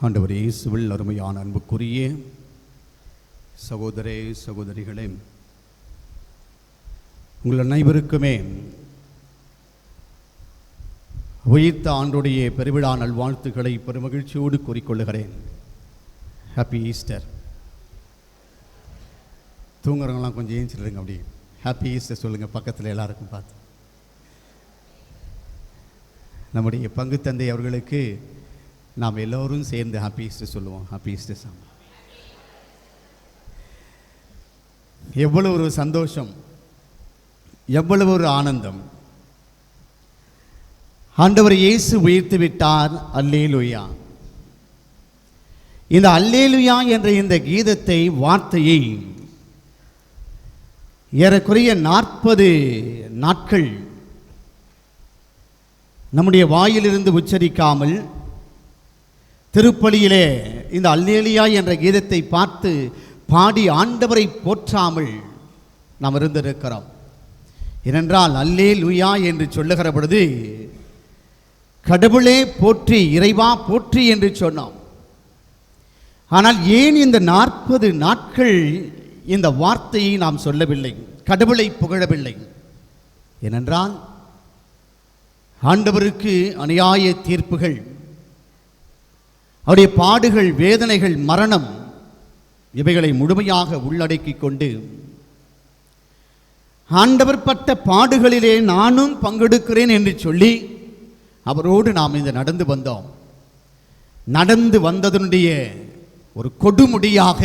ஆண்டவர் இயேசுவில் அருமையான அன்புக்குரிய சகோதரே சகோதரிகளே, உங்கள் அனைவருக்குமே உயிர்த்த ஆண்டுடைய பெருவிழா நல்வாழ்த்துக்களை பெருமகிழ்ச்சியோடு கூறிக்கொள்ளுகிறேன். Happy Easter. தூங்குறவங்களாம் கொஞ்சம் ஏஞ்சிடுங்க, அப்படி ஹாப்பி ஈஸ்டர் சொல்லுங்கள் பக்கத்தில் எல்லாருக்கும் பார்த்து. நம்முடைய பங்கு தந்தை அவர்களுக்கு நாம் எல்லோரும் சேர்ந்து ஹாப்பி ஈஸ்டர் சொல்லுவோம். ஹாப்பி ஈஸ்டர் சாமி. எவ்வளவு ஒரு சந்தோஷம், எவ்வளவு ஒரு ஆனந்தம். ஆண்டவர் இயேசு உயிர்த்து விட்டார். அல்லேலூயா. இந்த அல்லேலூயா என்ற இந்த கீதத்தை, வார்த்தையை ஏறக்குறைய 40 நாட்கள் நம்முடைய வாயிலிருந்து உச்சரிக்காமல், திருப்பலியிலே இந்த அல்லேலூயா என்ற கீதத்தை பார்த்து பாடி ஆண்டவரை போற்றாமல் நாம் இருந்திருக்கிறோம். ஏனென்றால் அல்லேலூயா என்று சொல்லுகிற பொழுது கடவுளே போற்றி, இறைவா போற்றி என்று சொன்னோம். ஆனால் ஏன் இந்த 40 நாட்கள் இந்த வார்த்தையை நாம் சொல்லவில்லை, கடவுளை புகழவில்லை? ஏனென்றால் ஆண்டவருக்கு அநியாய தீர்ப்புகள், அவருடைய பாடுகள், வேதனைகள், மரணம், இவைகளை முழுமையாக உள்ளடக்கி கொண்டு ஆண்டவர் பட்ட பாடுகளிலே நானும் பங்கெடுக்கிறேன் என்று சொல்லி அவரோடு நாம் இந்த நடந்து வந்தோம். நடந்து வந்ததனுடைய ஒரு கொடுமுடியாக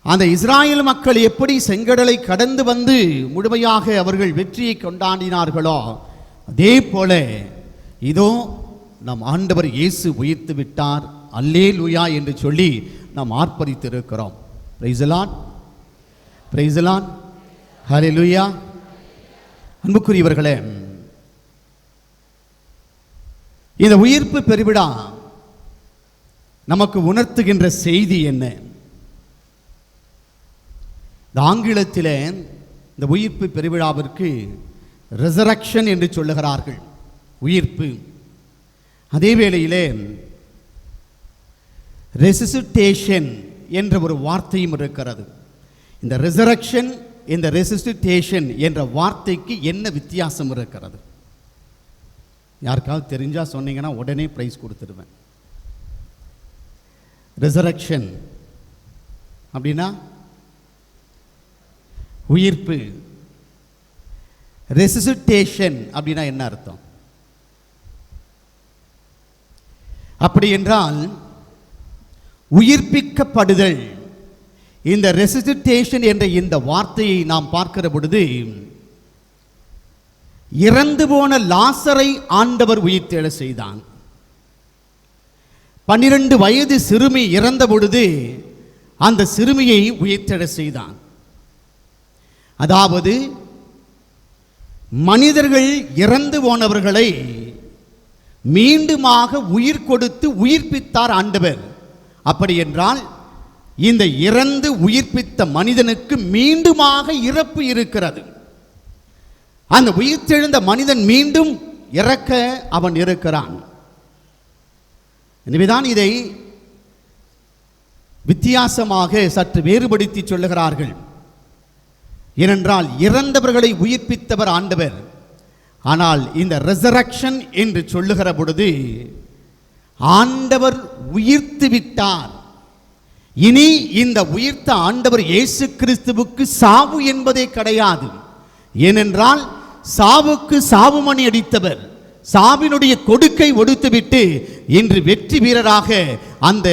அந்த இஸ்ராயேல் மக்கள் எப்படி செங்கடலை கடந்து வந்து முழுமையாக அவர்கள் வெற்றியை கொண்டாடினார்களோ, அதே போல இதோ நம் ஆண்டவர் இயேசு உயிர்த்து விட்டார், அல்லேலூயா என்று சொல்லி நாம் ஆர்ப்பரித்திருக்கிறோம். Praise the Lord, praise the Lord, hallelujah. அன்புக்குரியவர்களே, இந்த உயிர்ப்பு பெருவிழா நமக்கு உணர்த்துகின்ற செய்தி என்ன? இந்த ஆங்கிலத்தில் இந்த உயிர்ப்பு பெருவிழாவிற்கு ரெசரக்ஷன் என்று சொல்லுகிறார்கள், உயிர்ப்பு. அதே வேளையிலே ரெசிசிட்டேஷன் என்ற ஒரு வார்த்தையும் இருக்கிறது. இந்த ரெசரக்ஷன், இந்த ரெசிசிட்டேஷன் என்ற வார்த்தைக்கு என்ன வித்தியாசம் இருக்கிறது? யாருக்காவது தெரிஞ்சா சொன்னீங்கன்னா உடனே பிரைஸ் கொடுத்துடுவேன். ரெசரக்ஷன் அப்படின்னா உயிர்ப்பு. ரெசிசிட்டேஷன் அப்படின்னா என்ன அர்த்தம்? அப்படி என்றால் உயிர்ப்பிக்கப்படுதல். இந்த ரெசிசிட்டேஷன் என்ற இந்த வார்த்தையை நாம் பார்க்கிற பொழுது, இறந்து போன லாசரை ஆண்டவர் உயிர்த்தெழ செய்தான். 12 வயது சிறுமி இறந்த பொழுது அந்த சிறுமியை உயிர்த்தெழ செய்தான். அதாவது மனிதர்கள் இறந்து போனவர்களை மீண்டுமாக உயிர் கொடுத்து உயிர்ப்பித்தார் ஆண்டவர். அப்படி என்றால் இந்த இறந்து உயிர்ப்பித்த மனிதனுக்கு மீண்டுமாக இறப்பு இருக்கிறது. அந்த உயிர்த்தெழுந்த மனிதன் மீண்டும் இறக்க அவன் இருக்கிறான். எனவேதான் இதை வித்தியாசமாக சற்று வேறுபடுத்தி சொல்லுகிறார்கள். ஏனென்றால் இறந்தவர்களை உயிர்ப்பித்தவர் ஆண்டவர். ஆனால் இந்த ரெசரக்ஷன் என்று சொல்லுகிற பொழுது ஆண்டவர் உயிர்த்து விட்டார். இனி இந்த உயிர்த்த ஆண்டவர் இயேசு கிறிஸ்துவுக்கு சாவு என்பதே கிடையாது. ஏனென்றால் சாவுக்கு சாவுமணி அடித்தவர், சாவினுடைய கொடுக்கை ஒடுத்துவிட்டு இன்று வெற்றி வீரராக அந்த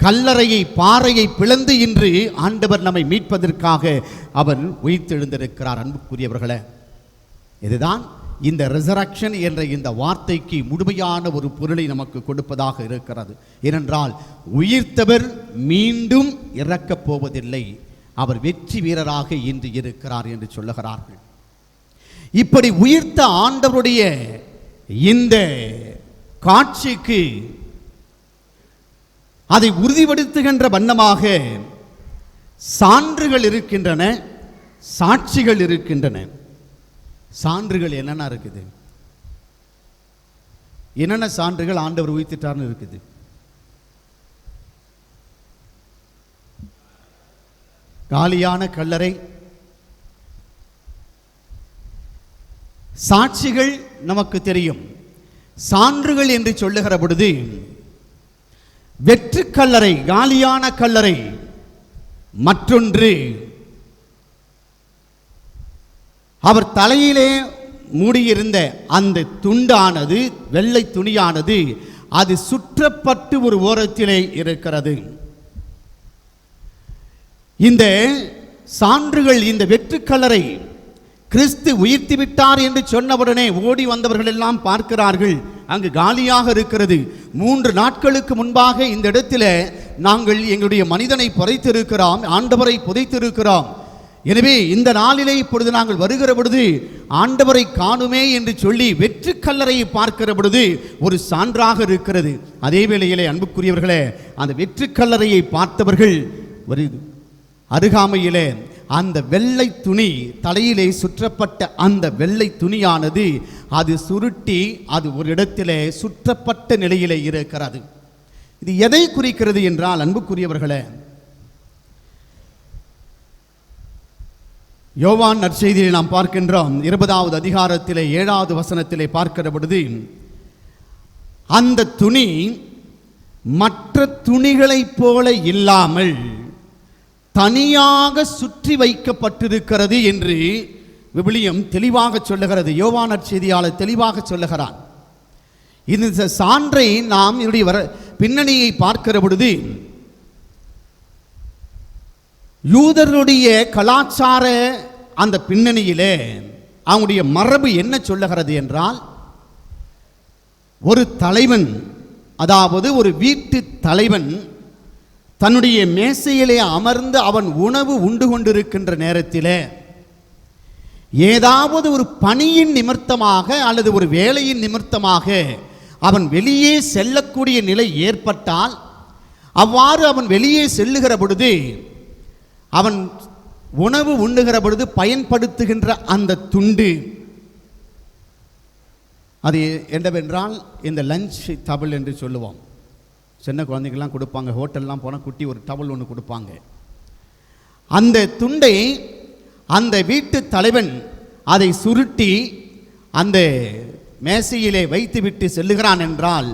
கல்லறையை, பாறையை பிளந்து இன்று ஆண்டவர் நம்மை மீட்பதற்காக அவர் உயிர்த்தெழுந்திருக்கிறார். அன்புக்குரியவர்களே, இதுதான் இந்த ரெசரக்ஷன் என்ற இந்த வார்த்தைக்கு முழுமையான ஒரு பொருளை நமக்கு கொடுப்பதாக இருக்கிறது. ஏனென்றால் உயிர்த்தவர் மீண்டும் இறக்கப் போவதில்லை, அவர் வெற்றி வீரராக இன்று இருக்கிறார் என்று சொல்லுகிறார்கள். இப்படி உயிர்த்த ஆண்டவருடைய இந்த காட்சிக்கு அதை உறுதிப்படுத்துகின்ற வண்ணமாக சான்றுகள் இருக்கின்றன, சாட்சிகள் இருக்கின்றன. சான்றுகள் என்னென்ன இருக்குது? என்னென்ன சான்றுகள் ஆண்டவர் உயிர்த்திட்டார்னு இருக்குது? காலியான கல்லறை. சாட்சிகள் நமக்கு தெரியும். சான்றுகள் என்று சொல்லுகிற பொழுது வெற்று கல்லறை, காலியான கல்லறை. மற்றொன்று, அவர் தலையிலே மூடியிருந்த அந்த துண்டானது, வெள்ளை துணியானது, அது சுற்றப்பட்டு ஒரு ஓரத்திலே இருக்கிறது. இந்த சான்றுகள், இந்த வெற்று கல்லறை கிறிஸ்து உயிர்த்து விட்டார் என்று சொன்னவுடனே ஓடி வந்தவர்கள் எல்லாம் பார்க்கிறார்கள், அங்கு காலியாக இருக்கிறது. 3 நாட்களுக்கு முன்பாக இந்த இடத்துல நாங்கள் எங்களுடைய மனிதனை புதைத்திருக்கிறோம், ஆண்டவரை புதைத்திருக்கிறோம். எனவே இந்த நாளிலே இப்பொழுது நாங்கள் வருகிற பொழுது ஆண்டவரை காணுமே என்று சொல்லி வெற்று கல்லறையை பார்க்கிற பொழுது ஒரு சான்றாக இருக்கிறது. அதே வேளையிலே அன்புக்குரியவர்களே, அந்த வெற்று கல்லறையை பார்த்தவர்கள் ஒரு அருகாமையிலே அந்த வெள்ளை துணி, தலையிலே சுற்றப்பட்ட அந்த வெள்ளை துணியானது அது சுருட்டி அது ஒரு இடத்திலே சுற்றப்பட்ட நிலையிலே இருக்கிறது. இது எதை குறிக்கிறது என்றால் அன்புக்குரியவர்களே, யோவான் நற்செய்தியை நாம் பார்க்கின்றோம். 20வது அதிகாரத்திலே 7வது வசனத்திலே பார்க்கிற பொழுது அந்த துணி மற்ற துணிகளைப் போல இல்லாமல் தனியாக சுற்றி வைக்கப்பட்டிருக்கிறது என்று விவிலியம் தெளிவாக சொல்லுகிறது. யோவான் நற்செய்தியாளர் தெளிவாக சொல்லுகிறான். இந்த சான்றை நாம் இதனுடைய பின்னணியை பார்க்கிற பொழுது யூதர்களுடைய கலாச்சார அந்த பின்னணியிலே அவங்களுடைய மரபு என்ன சொல்லுகிறது என்றால், ஒரு தலைவன், அதாவது ஒரு வீட்டு தலைவன் தன்னுடைய மேசையிலே அமர்ந்து அவன் உணவு உண்டு கொண்டிருக்கின்ற நேரத்திலே ஏதாவது ஒரு பணியின் நிமித்தமாக அல்லது ஒரு வேலையின் நிமித்தமாக அவன் வெளியே செல்லக்கூடிய நிலை ஏற்பட்டால், அவ்வாறு அவன் வெளியே செல்லுகிற பொழுது, அவன் உணவு உண்ணுகிற பொழுது பயன்படுத்துகின்ற அந்த துண்டு, அது என்னவென்றால் இந்த லஞ்ச் டவல் என்று சொல்லுவோம். சின்ன குழந்தைங்கள்லாம் கொடுப்பாங்க, ஹோட்டல்லாம் போனால் குட்டி ஒரு டவல் ஒன்று கொடுப்பாங்க. அந்த துண்டை அந்த வீட்டு தலைவன் அதை சுருட்டி அந்த மேசையிலே வைத்துவிட்டு செல்லுகிறான் என்றால்,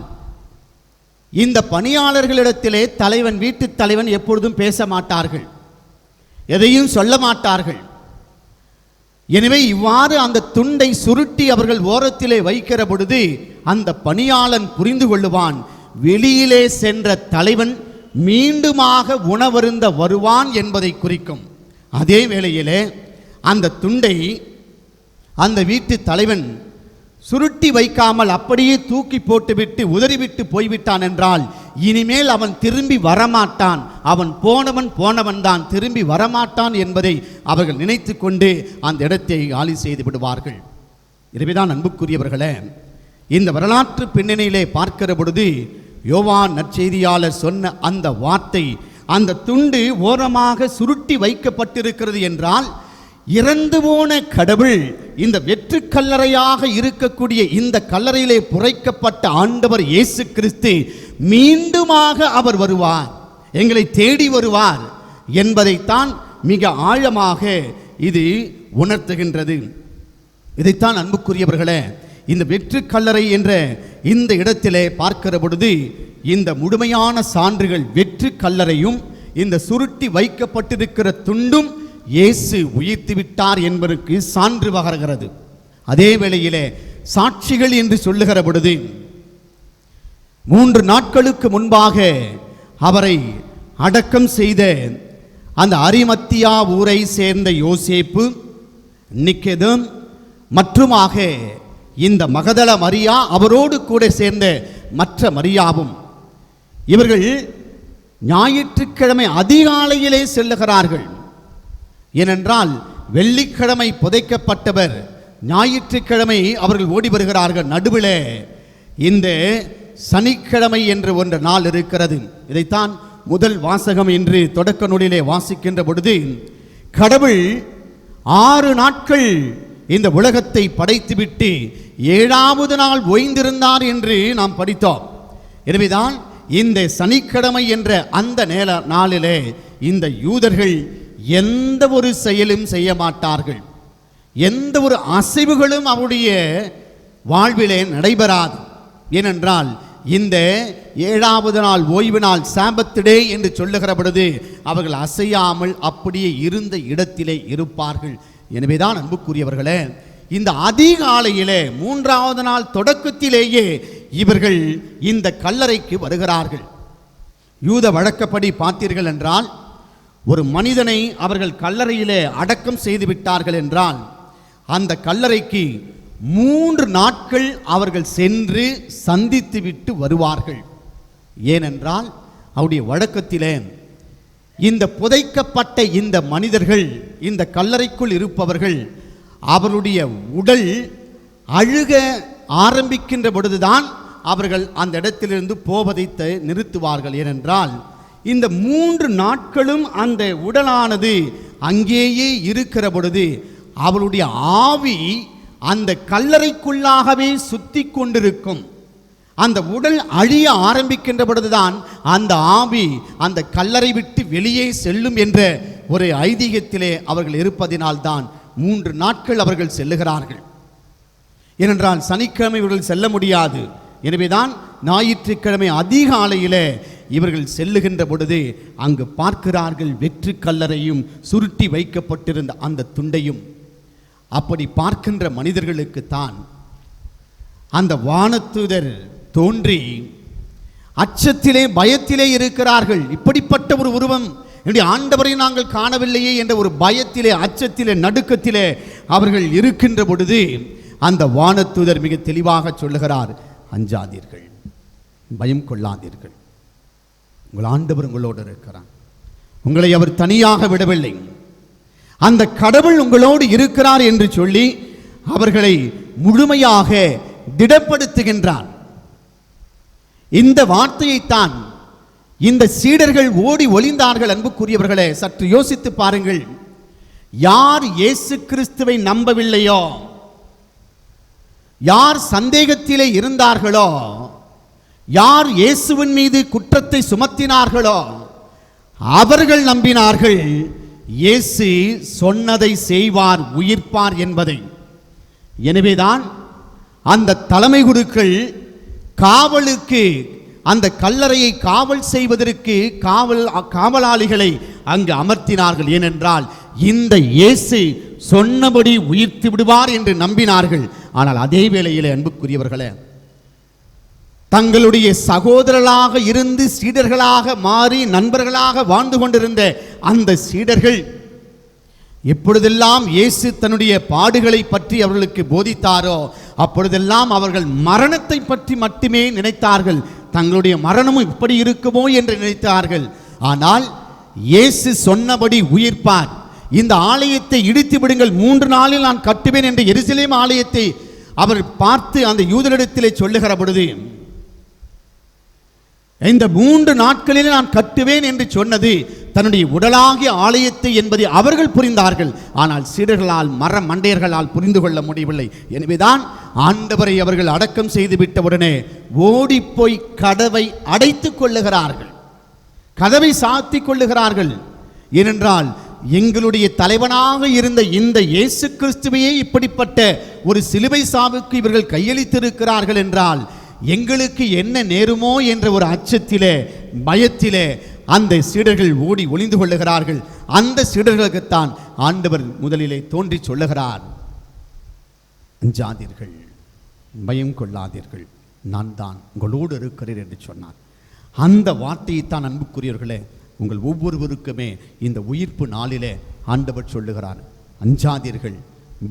இந்த பணியாளர்களிடத்திலே தலைவன், வீட்டு தலைவன் எப்பொழுதும் பேச மாட்டார்கள், எதையும் சொல்ல மாட்டார்கள். எனவே இவ்வாறு அந்த துண்டை சுருட்டி அவர்கள் ஓரத்திலே வைக்கிற பொழுது அந்த பணியாளன் புரிந்து கொள்ளுவான், வெளியிலே சென்ற தலைவன் மீண்டுமாக உணவருந்த வருவான் என்பதை குறிக்கும். அதே வேளையிலே அந்த துண்டை அந்த வீட்டு தலைவன் சுருட்டி வைக்காமல் அப்படியே தூக்கி போட்டுவிட்டு உதறிவிட்டு போய்விட்டான் என்றால், இனிமேல் அவன் திரும்பி வரமாட்டான், அவன் போனவன் தான், திரும்பி வரமாட்டான் என்பதை அவர்கள் நினைத்து கொண்டு அந்த இடத்தை காலி செய்து விடுவார்கள். எனவேதான் அன்புக்குரியவர்களே, இந்த வரலாற்று பின்னணியிலே பார்க்கிற பொழுது யோவான் நற்செய்தியாளர் சொன்ன அந்த வார்த்தை, அந்த துண்டு ஓரமாக சுருட்டி வைக்கப்பட்டிருக்கிறது என்றால், இறந்து போன கடவுள் இந்த வெற்று கல்லறையாக இருக்கக்கூடிய இந்த கல்லறையிலே புதைக்கப்பட்ட ஆண்டவர் இயேசு கிறிஸ்து மீண்டுமாக அவர் வருவார், எங்களை தேடி வருவார் என்பதைத்தான் மிக ஆழமாக இது உணர்த்துகின்றது. இதைத்தான் அன்புக்குரியவர்களே, இந்த வெற்று கல்லறை என்ற இந்த இடத்திலே பார்க்கிற பொழுது இந்த முழுமையான சான்றுகள், வெற்று கல்லறையும் இந்த சுருட்டி வைக்கப்பட்டிருக்கிற துண்டும் இயேசு உயிர்த்து விட்டார் என்பதற்கு சான்று பகர்கிறது. அதே வேளையிலே சாட்சிகள் என்று சொல்லுகிற பொழுது 3 நாட்களுக்கு முன்பாக அவரை அடக்கம் செய்த அந்த அரிமத்தியா ஊரை சேர்ந்த யோசேப்பு, நிக்கோதேம் மற்றுமாக இந்த மகதல மரியா, அவரோடு கூட சேர்ந்த மற்ற மரியாவும், இவர்கள் ஞாயிற்றுக்கிழமை அதிகாலையிலே செல்லுகிறார்கள். ஏனென்றால் வெள்ளிக்கிழமை புதைக்கப்பட்டவர், ஞாயிற்றுக்கிழமை அவர்கள் ஓடி வருகிறார்கள். நடுவில் இந்த சனிக்கிழமை என்று ஒன்று நாள் இருக்கிறது. இதைத்தான் முதல் வாசகம் என்று தொடக்க நூலிலே வாசிக்கின்ற பொழுது, கடவுள் 6 நாட்கள் இந்த உலகத்தை படைத்துவிட்டு 7வது நாள் ஓய்ந்திருந்தார் என்று நாம் படித்தோம். எனவேதான் இந்த சனிக்கிழமை என்ற அந்த நாளிலே இந்த யூதர்கள் எந்த ஒரு செயலும் செய்ய மாட்டார்கள். எந்த ஒரு அசைவுகளும் அவருடைய வாழ்விலே நடைபெறாது. ஏனென்றால் இந்த 7வது நாள் ஓய்வு நாள், சாபத் டே என்று சொல்லுகிற பொழுது அவர்கள் அசையாமல் அப்படியே இருந்த இடத்திலே இருப்பார்கள். எனவேதான் அன்புக்குரியவர்களே, இந்த அதிகாலையிலே 3வது நாள் தொடக்கத்திலேயே இவர்கள் இந்த கல்லறைக்கு வருகிறார்கள். யூத வழக்கப்படி பார்த்தீர்கள் என்றால், ஒரு மனிதனை அவர்கள் கல்லறையிலே அடக்கம் செய்து விட்டார்கள் என்றால் அந்த கல்லறைக்கு 3 நாட்கள் அவர்கள் சென்று சந்தித்து விட்டு வருவார்கள். ஏனென்றால் அவருடைய வழக்கத்திலே இந்த புதைக்கப்பட்ட இந்த மனிதர்கள், இந்த கல்லறைக்குள் இருப்பவர்கள், அவருடைய உடல் அழுக ஆரம்பிக்கின்ற பொழுதுதான் அவர்கள் அந்த இடத்திலிருந்து போவதை நிறுத்துவார்கள். ஏனென்றால் இந்த 3 நாட்களும் அந்த உடலானது அங்கேயே இருக்கிற பொழுது அவருடைய ஆவி அந்த கல்லறைக்குள்ளாகவே சுத்தி கொண்டிருக்கும். அந்த உடல் அழிய ஆரம்பிக்கின்ற பொழுதுதான் அந்த ஆவி அந்த கல்லறை விட்டு வெளியே செல்லும் என்ற ஒரு ஐதீகத்திலே அவர்கள் இருப்பதினால்தான் 3 நாட்கள் அவர்கள் செல்லுகிறார்கள். ஏனென்றால் சனிக்கிழமை இவர்கள் செல்ல முடியாது. எனவேதான் ஞாயிற்றுக்கிழமை அதிகாலையிலே இவர்கள் செல்லுகின்ற பொழுது அங்கு பார்க்கிறார்கள் வெற்று கல்லறையும் சுருட்டி வைக்கப்பட்டிருந்த அந்த துண்டையும். அப்படி பார்க்கின்ற மனிதர்களுக்குத்தான் அந்த வானதூதர் தோன்றி அச்சத்திலே பயத்திலே இருக்கிறார்கள். இப்படிப்பட்ட ஒரு உருவம் என்னுடைய ஆண்டவரை நாங்கள் காணவில்லையே என்ற ஒரு பயத்திலே, அச்சத்திலே, நடுக்கத்திலே அவர்கள் இருக்கின்ற பொழுது அந்த வானதூதர் மிக தெளிவாக சொல்லுகிறார், அஞ்சாதீர்கள், பயம் கொள்ளாதீர்கள், உங்கள் ஆண்டவர் உங்களோடு இருக்கிறார், உங்களை அவர் தனியாக விடவில்லை, அந்த கடவுள் உங்களோடு இருக்கிறார் என்று சொல்லி அவர்களை முழுமையாக திடப்படுத்துகின்றார். இந்த வார்த்தையைத்தான் இந்த சீடர்கள் ஓடி ஒளிந்தார்கள். அன்புக்குரியவர்களே, சற்று யோசித்து பாருங்கள். யார் இயேசு கிறிஸ்துவை நம்பவில்லையோ, யார் சந்தேகத்திலே இருந்தார்களோ, யார் இயேசுவின் மீது குற்றத்தை சுமத்தினார்களோ அவர்கள் நம்பினார்கள் இயேசு சொன்னதை செய்வார், உயிர்ப்பார் என்பதை. எனவேதான் அந்த தலைமை குருக்கள் காவலுக்கு, அந்த கல்லறையை காவல் செய்வதற்கு காவலாளிகளை அங்கு அமர்த்தினார்கள். ஏனென்றால் இந்த இயேசு சொன்னபடி உயிர்த்து விடுவார் என்று நம்பினார்கள். ஆனால் அதே வேளையிலே அன்புக்குரியவர்களே, தங்களுடைய சகோதரர்களாக இருந்து சீடர்களாக மாறி நண்பர்களாக வாழ்ந்து கொண்டிருந்த அந்த சீடர்கள் எப்பொழுதெல்லாம் இயேசு தன்னுடைய பாடுகளை பற்றி அவர்களுக்கு போதித்தாரோ அப்பொழுதெல்லாம் அவர்கள் மரணத்தை பற்றி மட்டுமே நினைத்தார்கள். தங்களுடைய மரணமும் இப்படி இருக்குமோ என்று நினைத்தார்கள். ஆனால் இயேசு சொன்னபடி உயிர்ப்பார், இந்த ஆலயத்தை இடித்து விடுங்கள், 3 நாளில் நான் கட்டுவேன் என்று எருசலேம் ஆலயத்தை அவர் பார்த்து அந்த யூதரிடத்திலே சொல்லுகிற பொழுது, இந்த 3 நாட்களில் நான் கட்டுவேன் என்று சொன்னது தன்னுடைய உடலாகிய ஆலயத்தை என்பதை அவர்கள் புரிந்தார்கள். ஆனால் சீடர்களால், மர மண்டையர்களால் புரிந்து கொள்ள முடியவில்லை. எனவேதான் ஆண்டவரை அவர்கள் அடக்கம் செய்து விட்டவுடனே ஓடிப்போய் கதவை அடைத்துக் கொள்ளுகிறார்கள், கதவை சாத்தி கொள்ளுகிறார்கள். ஏனென்றால் எங்களுடைய தலைவனாக இருந்த இந்த இயேசு கிறிஸ்துவையே இப்படிப்பட்ட ஒரு சிலுவை சாவுக்கு இவர்கள் கையளித்திருக்கிறார்கள் என்றால் எங்களுக்கு என்ன நேருமோ என்ற ஒரு அச்சத்திலே, பயத்திலே அந்த சீடர்கள் ஓடி ஒளிந்து கொள்ளுகிறார்கள். அந்த சீடர்களுக்குத்தான் ஆண்டவர் முதலிலே தோன்றி சொல்லுகிறார், அஞ்சாதீர்கள், பயம் கொள்ளாதீர்கள், நான் தான் உங்களோடு இருக்கிறேன் என்று சொன்னார். அந்த வார்த்தையைத்தான் அன்புக்குரியவர்களே உங்கள் ஒவ்வொருவருக்குமே இந்த உயிர்ப்பு நாளிலே ஆண்டவர் சொல்லுகிறார், அஞ்சாதீர்கள்,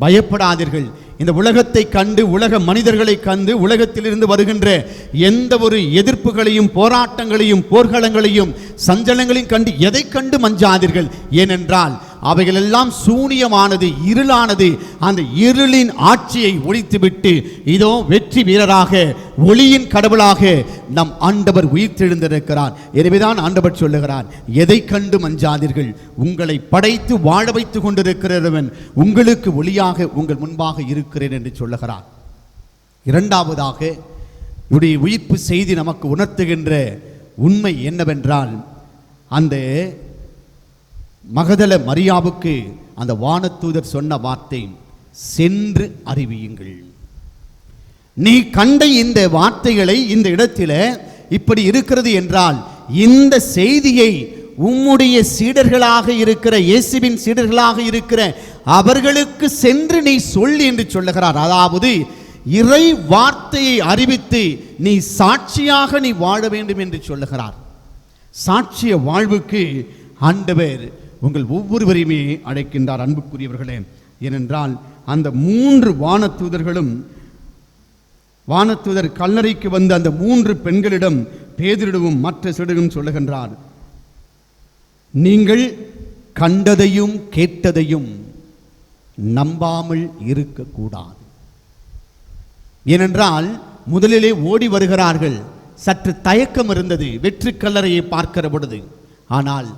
பயப்படாதீர்கள். இந்த உலகத்தை கண்டு, உலக மனிதர்களை கண்டு, உலகத்திலிருந்து வருகின்ற எந்த ஒரு எதிர்ப்புகளையும், போராட்டங்களையும், போர்க்களங்களையும், சஞ்சலங்களையும் கண்டு எதை கண்டு மஞ்சாதீர்கள். ஏனென்றால் அவைகளெல்லாம் சூனியமானது, இருளானது. அந்த இருளின் ஆட்சியை ஒழித்துவிட்டு இதோ வெற்றி வீரராக, ஒளியின் கடவுளாக நம் ஆண்டவர் உயிர்த்தெழுந்திருக்கிறார். எனவேதான் ஆண்டவர் சொல்லுகிறார், எதை கண்டு மஞ்சாதீர்கள், உங்களை படைத்து வாழ வைத்துக் கொண்டிருக்கிறவன் உங்களுக்கு ஒளியாக உங்கள் முன்பாக இருக்கிறேன் என்று சொல்லுகிறார். இரண்டாவதாக இவருடைய உயிர்ப்பு செய்தி நமக்கு உணர்த்துகின்ற உண்மை என்னவென்றால், அந்த மகதல மரியாவுக்கு அந்த வானதூதர் சொன்ன வார்த்தை, சென்று அறிவியுங்கள். நீ கண்ட இந்த வார்த்தைகளை இந்த இடத்துல இப்படி இருக்கிறது என்றால், இந்த செய்தியை உம்முடைய சீடர்களாக இருக்கிற, இயேசுவின் சீடர்களாக இருக்கிற அவர்களுக்கு சென்று நீ சொல் என்று சொல்லுகிறார். அதாவது இறை வார்த்தையை அறிவித்து நீ சாட்சியாக நீ வாழ வேண்டும் என்று சொல்லுகிறார். சாட்சிய வாழ்வுக்கு ஆண்டவர் உங்கள் ஒவ்வொருவரையுமே அழைக்கின்றார் அன்புக்குரியவர்களே. ஏனென்றால் அந்த 3 வானதூதர்களும், வானதூதர் கல்லறைக்கு வந்த அந்த 3 பெண்களிடம் பேதுருவும் மற்ற சீடர்களும் சொல்லுகின்றார், நீங்கள் கண்டதையும் கேட்டதையும் நம்பாமல் இருக்கக்கூடாது. ஏனென்றால் முதலிலே ஓடி வருகிறார்கள், சற்று தயக்கம் இருந்தது வெற்று கல்லறையை பார்க்கிற பொழுது. ஆனால்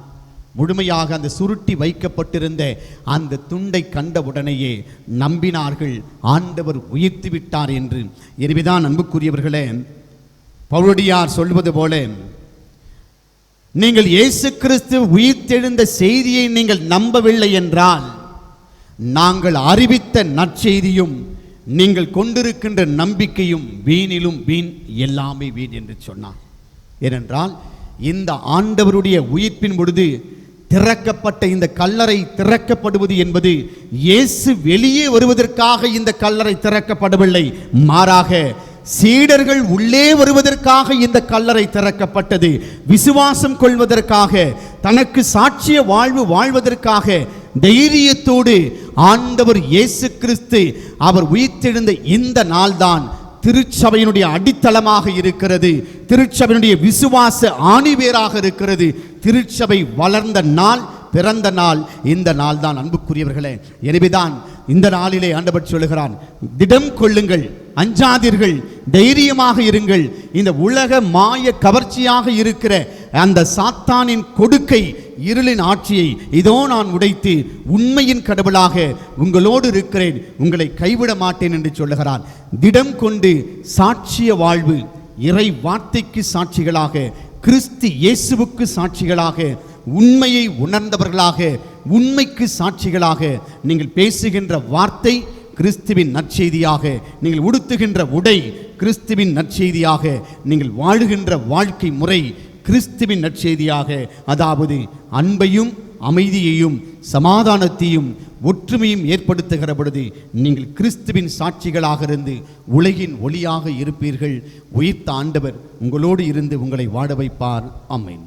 முழுமையாக அந்த சுருட்டி வைக்கப்பட்டிருந்த அந்த துண்டை கண்டவுடனேயே நம்பினார்கள், ஆண்டவர் உயிர்த்து விட்டார் என்று. எனவேதான் அன்புக்குரியவர்களே, பவுலடியார் சொல்வது போல, நீங்கள் இயேசு கிறிஸ்து உயிர்த்தெழுந்த செய்தியை நீங்கள் நம்பவில்லை என்றால், நாங்கள் அறிவித்த நற்செய்தியும் நீங்கள் கொண்டிருக்கின்ற நம்பிக்கையும் வீணிலும் வீண், எல்லாமே வீண் என்று சொன்னார். ஏனென்றால் இந்த ஆண்டவருடைய உயிர்ப்பின் பொழுது திறக்கப்பட்ட இந்த கல்லறை திறக்கப்படுவது என்பது இயேசு வெளியே வருவதற்காக இந்த கல்லறை திறக்கப்படவில்லை, மாறாக சீடர்கள் உள்ளே வருவதற்காக இந்த கல்லறை திறக்கப்பட்டது. விசுவாசம் கொள்வதற்காக, தனக்கு சாட்சிய வாழ்வு வாழ்வதற்காக தைரியத்தோடு ஆண்டவர் இயேசு கிறிஸ்து அவர் உயிர்த்தெழுந்த இந்த நாள்தான் திருச்சபையினுடைய அடித்தளமாக இருக்கிறது. திருச்சபையினுடைய விசுவாச ஆணிவேராக இருக்கிறது. திருச்சபை வளர்ந்த நாள், பிறந்த நாள் இந்த நாள் தான் அன்புக்குரியவர்களே. எனவேதான் இந்த நாளிலே ஆண்டவர் சொல்லுகிறான், திடம் கொள்ளுங்கள், அஞ்சாதீர்கள், தைரியமாக இருங்கள். இந்த உலக மாய கவர்ச்சியாக இருக்கிற அந்த சாத்தானின் கொடுக்கை, இருளின் ஆட்சியை இதோ நான் உடைத்து உண்மையின் கடவுளாக உங்களோடு இருக்கிறேன், உங்களை கைவிட மாட்டேன் என்று சொல்லுகிறான். திடம் கொண்டு சாட்சிய வாழ்வு, இறை வார்த்தைக்கு சாட்சிகளாக, கிறிஸ்து இயேசுவுக்கு சாட்சிகளாக, உண்மையை உணர்ந்தவர்களாக, உண்மைக்கு சாட்சிகளாக, நீங்கள் பேசுகின்ற வார்த்தை கிறிஸ்துவின் நற்செய்தியாக, நீங்கள் உடுத்துகின்ற உடை கிறிஸ்துவின் நற்செய்தியாக, நீங்கள் வாழுகின்ற வாழ்க்கை முறை கிறிஸ்துவின் நற்செய்தியாக, அதாவது அன்பையும் அமைதியையும் சமாதானத்தையும் ஒற்றுமையும் ஏற்படுத்துகிற பொழுது நீங்கள் கிறிஸ்துவின் சாட்சிகளாக இருந்து உலகின் ஒளியாக இருப்பீர்கள். உயிர்த்த ஆண்டவர் உங்களோடு இருந்து உங்களை வாழ வைப்பார். ஆமென்.